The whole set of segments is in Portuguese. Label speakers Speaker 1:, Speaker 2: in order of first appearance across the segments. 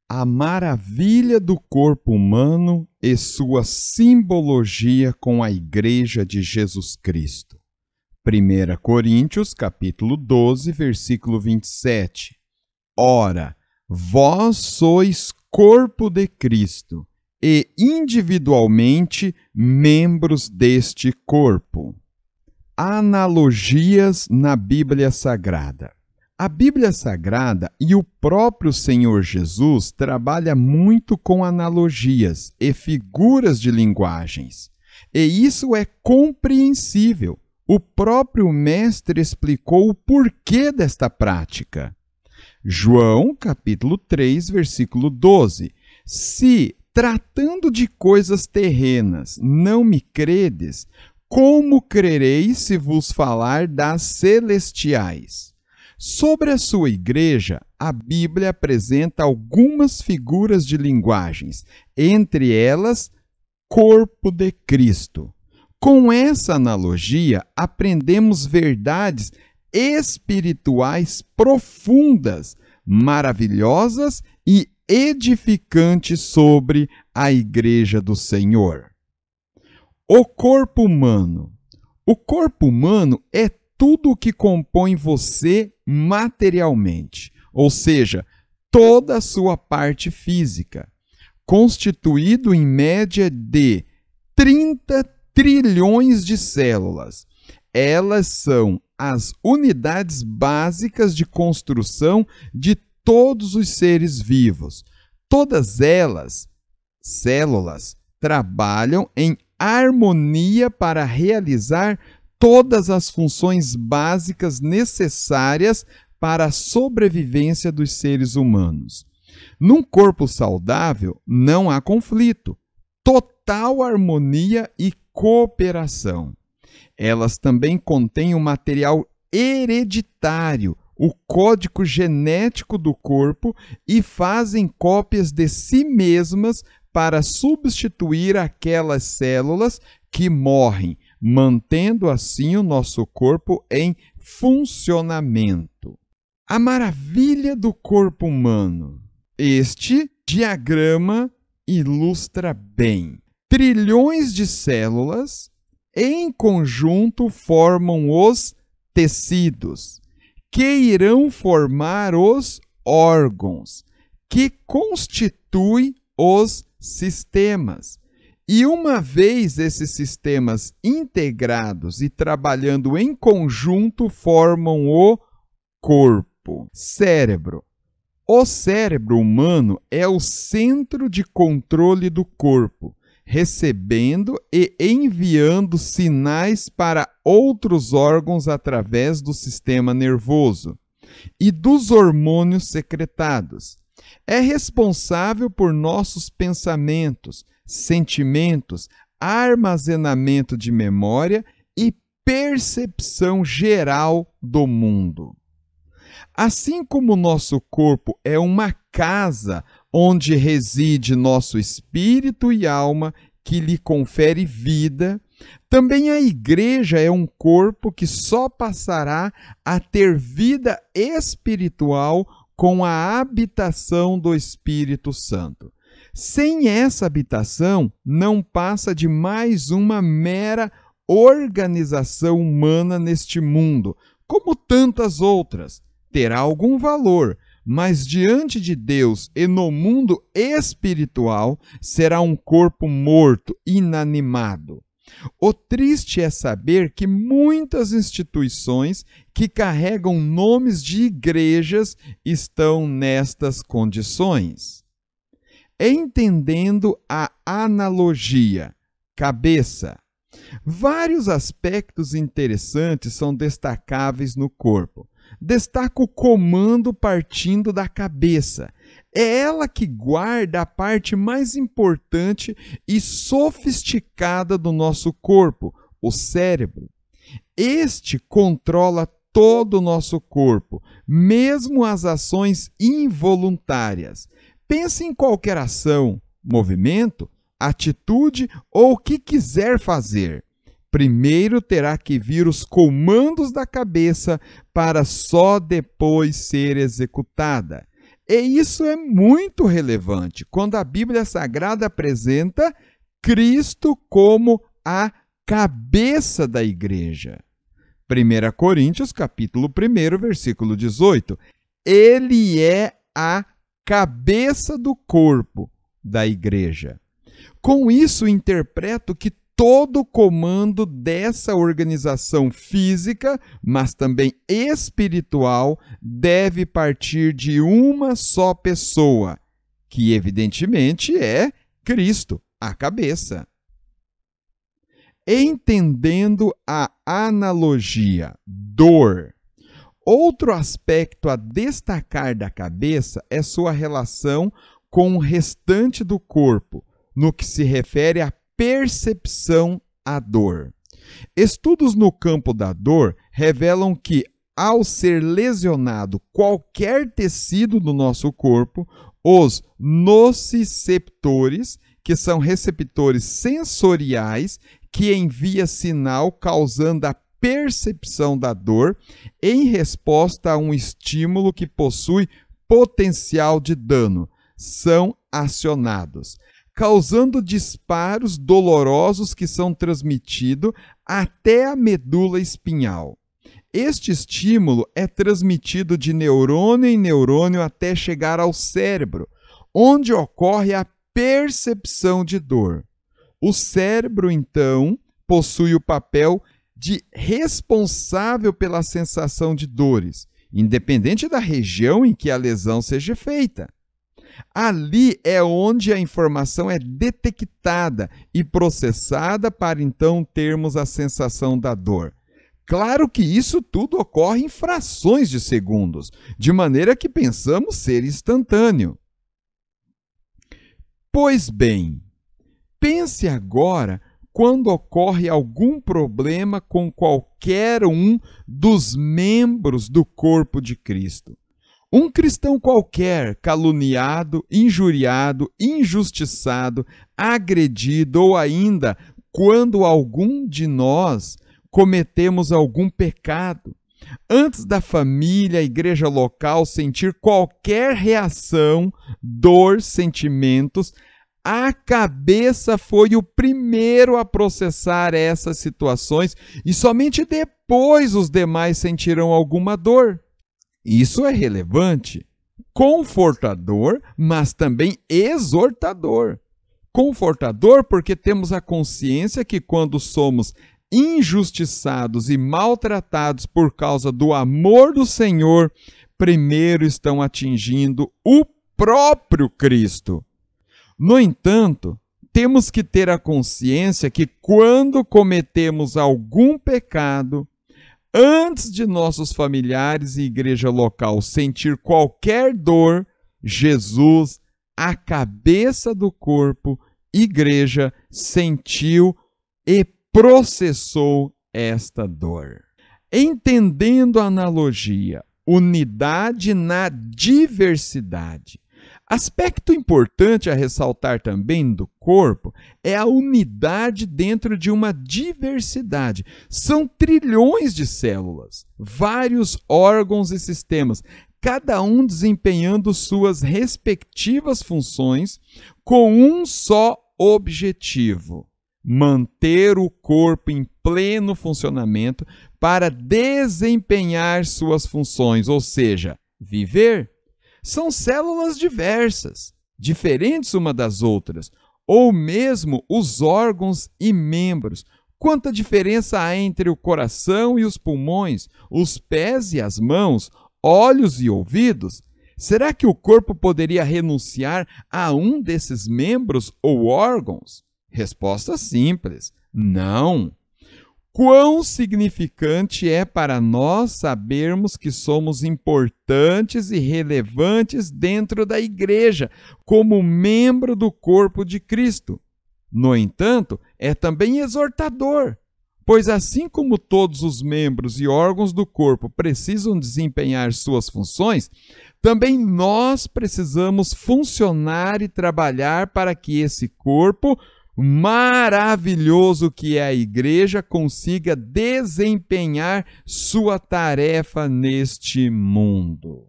Speaker 1: A maravilha do corpo humano e sua simbologia com a Igreja de Jesus Cristo. 1 Coríntios, capítulo 12, versículo 27. Ora, vós sois corpo de Cristo e individualmente membros deste corpo. Analogias na Bíblia Sagrada. A Bíblia Sagrada e o próprio Senhor Jesus trabalha muito com analogias e figuras de linguagens. E isso é compreensível. O próprio Mestre explicou o porquê desta prática. João, capítulo 3, versículo 12. Se, tratando de coisas terrenas, não me credes, como crereis se vos falar das celestiais? Sobre a sua igreja, a Bíblia apresenta algumas figuras de linguagens, entre elas, corpo de Cristo. Com essa analogia, aprendemos verdades espirituais profundas, maravilhosas e edificantes sobre a igreja do Senhor. O corpo humano. O corpo humano é tudo o que compõe você materialmente, ou seja, toda a sua parte física, constituído em média de 30 trilhões de células. Elas são as unidades básicas de construção de todos os seres vivos. Todas elas, células, trabalham em harmonia para realizar todas as funções básicas necessárias para a sobrevivência dos seres humanos. Num corpo saudável, não há conflito, total harmonia e cooperação. Elas também contêm o material hereditário, o código genético do corpo, e fazem cópias de si mesmas para substituir aquelas células que morrem, mantendo assim o nosso corpo em funcionamento. A maravilha do corpo humano. Este diagrama ilustra bem. Trilhões de células em conjunto formam os tecidos, que irão formar os órgãos, que constituem os sistemas. E uma vez esses sistemas integrados e trabalhando em conjunto formam o corpo. Cérebro. O cérebro humano é o centro de controle do corpo, recebendo e enviando sinais para outros órgãos através do sistema nervoso e dos hormônios secretados. É responsável por nossos pensamentos, sentimentos, armazenamento de memória e percepção geral do mundo. Assim como o nosso corpo é uma casa onde reside nosso espírito e alma, que lhe confere vida, também a igreja é um corpo que só passará a ter vida espiritual com a habitação do Espírito Santo. Sem essa habitação, não passa de mais uma mera organização humana neste mundo, como tantas outras. Terá algum valor, mas diante de Deus e no mundo espiritual, será um corpo morto, inanimado. O triste é saber que muitas instituições que carregam nomes de igrejas estão nestas condições. Entendendo a analogia, cabeça. Vários aspectos interessantes são destacáveis no corpo. Destaca o comando partindo da cabeça. É ela que guarda a parte mais importante e sofisticada do nosso corpo, o cérebro. Este controla todo o nosso corpo, mesmo as ações involuntárias. Pense em qualquer ação, movimento, atitude ou o que quiser fazer. Primeiro terá que vir os comandos da cabeça para só depois ser executada. E isso é muito relevante quando a Bíblia Sagrada apresenta Cristo como a cabeça da igreja. 1 Coríntios, capítulo 1, versículo 18. Ele é a cabeça do corpo da igreja. Com isso, interpreto que todo o comando dessa organização física, mas também espiritual, deve partir de uma só pessoa, que evidentemente é Cristo, a cabeça. Entendendo a analogia dor, outro aspecto a destacar da cabeça é sua relação com o restante do corpo, no que se refere à percepção à dor. Estudos no campo da dor revelam que, ao ser lesionado qualquer tecido do nosso corpo, os nociceptores, que são receptores sensoriais, que envia sinal causando a percepção da dor em resposta a um estímulo que possui potencial de dano, são acionados, causando disparos dolorosos que são transmitidos até a medula espinhal. Este estímulo é transmitido de neurônio em neurônio até chegar ao cérebro, onde ocorre a percepção de dor. O cérebro, então, possui o papel de responsável pela sensação de dores, independente da região em que a lesão seja feita. Ali é onde a informação é detectada e processada para então termos a sensação da dor. Claro que isso tudo ocorre em frações de segundos, de maneira que pensamos ser instantâneo. Pois bem, pense agora quando ocorre algum problema com qualquer um dos membros do corpo de Cristo. Um cristão qualquer, caluniado, injuriado, injustiçado, agredido ou ainda quando algum de nós cometemos algum pecado. Antes da família, a igreja local sentir qualquer reação, dor, sentimentos, a cabeça foi o primeiro a processar essas situações e somente depois os demais sentirão alguma dor. Isso é relevante, confortador, mas também exortador. Confortador porque temos a consciência que quando somos injustiçados e maltratados por causa do amor do Senhor, primeiro estão atingindo o próprio Cristo. No entanto, temos que ter a consciência que quando cometemos algum pecado, antes de nossos familiares e igreja local sentir qualquer dor, Jesus, a cabeça do corpo, igreja, sentiu e processou esta dor. Entendendo a analogia, unidade na diversidade. Aspecto importante a ressaltar também do corpo é a unidade dentro de uma diversidade. São trilhões de células, vários órgãos e sistemas, cada um desempenhando suas respectivas funções com um só objetivo: manter o corpo em pleno funcionamento para desempenhar suas funções, ou seja, viver. São células diversas, diferentes uma das outras, ou mesmo os órgãos e membros. Quanta diferença há entre o coração e os pulmões, os pés e as mãos, olhos e ouvidos? Será que o corpo poderia renunciar a um desses membros ou órgãos? Resposta simples: não. Quão significante é para nós sabermos que somos importantes e relevantes dentro da igreja, como membro do corpo de Cristo. No entanto, é também exortador, pois assim como todos os membros e órgãos do corpo precisam desempenhar suas funções, também nós precisamos funcionar e trabalhar para que esse corpo maravilhoso que é a igreja consiga desempenhar sua tarefa neste mundo.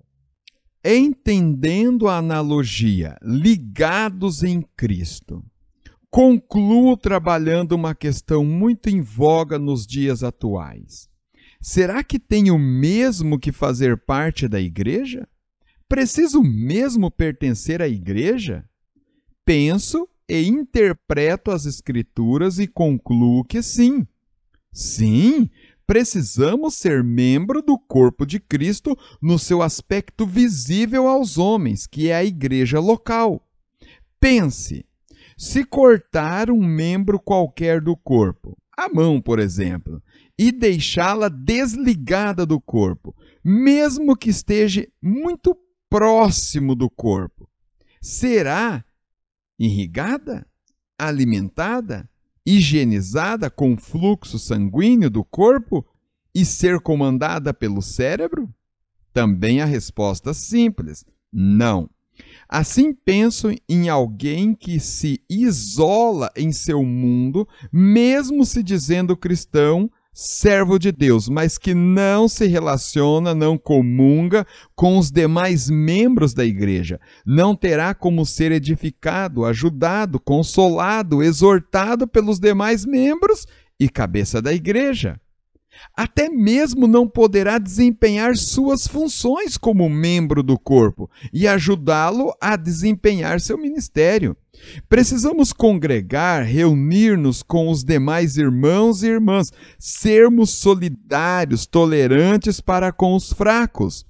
Speaker 1: Entendendo a analogia, ligados em Cristo, concluo trabalhando uma questão muito em voga nos dias atuais. Será que tenho mesmo que fazer parte da igreja? Preciso mesmo pertencer à igreja? Penso e interpreto as Escrituras e concluo que sim. Sim, precisamos ser membro do corpo de Cristo no seu aspecto visível aos homens, que é a igreja local. Pense, se cortar um membro qualquer do corpo, a mão, por exemplo, e deixá-la desligada do corpo, mesmo que esteja muito próximo do corpo, será irrigada, alimentada, higienizada com o fluxo sanguíneo do corpo e ser comandada pelo cérebro? Também a resposta simples, não. Assim penso em alguém que se isola em seu mundo, mesmo se dizendo cristão, servo de Deus, mas que não se relaciona, não comunga com os demais membros da igreja. Não terá como ser edificado, ajudado, consolado, exortado pelos demais membros e cabeça da igreja. Até mesmo não poderá desempenhar suas funções como membro do corpo e ajudá-lo a desempenhar seu ministério. Precisamos congregar, reunir-nos com os demais irmãos e irmãs, sermos solidários, tolerantes para com os fracos.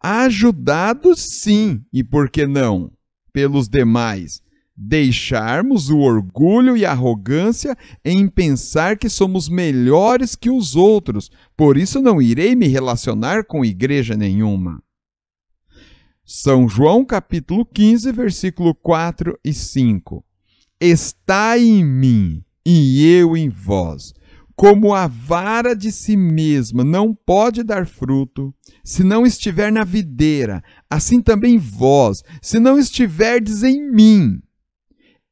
Speaker 1: Ajudados, sim, e por que não? Pelos demais. Deixarmos o orgulho e a arrogância em pensar que somos melhores que os outros, por isso não irei me relacionar com igreja nenhuma. São João capítulo 15, versículo 4 e 5. Estai em mim e eu em vós. Como a vara de si mesma não pode dar fruto, se não estiver na videira, assim também vós, se não estiverdes em mim.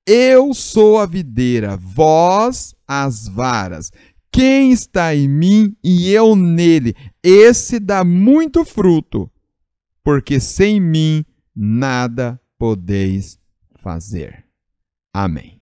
Speaker 1: Eu sou a videira, vós as varas. Quem está em mim e eu nele, esse dá muito fruto, porque sem mim nada podeis fazer. Amém.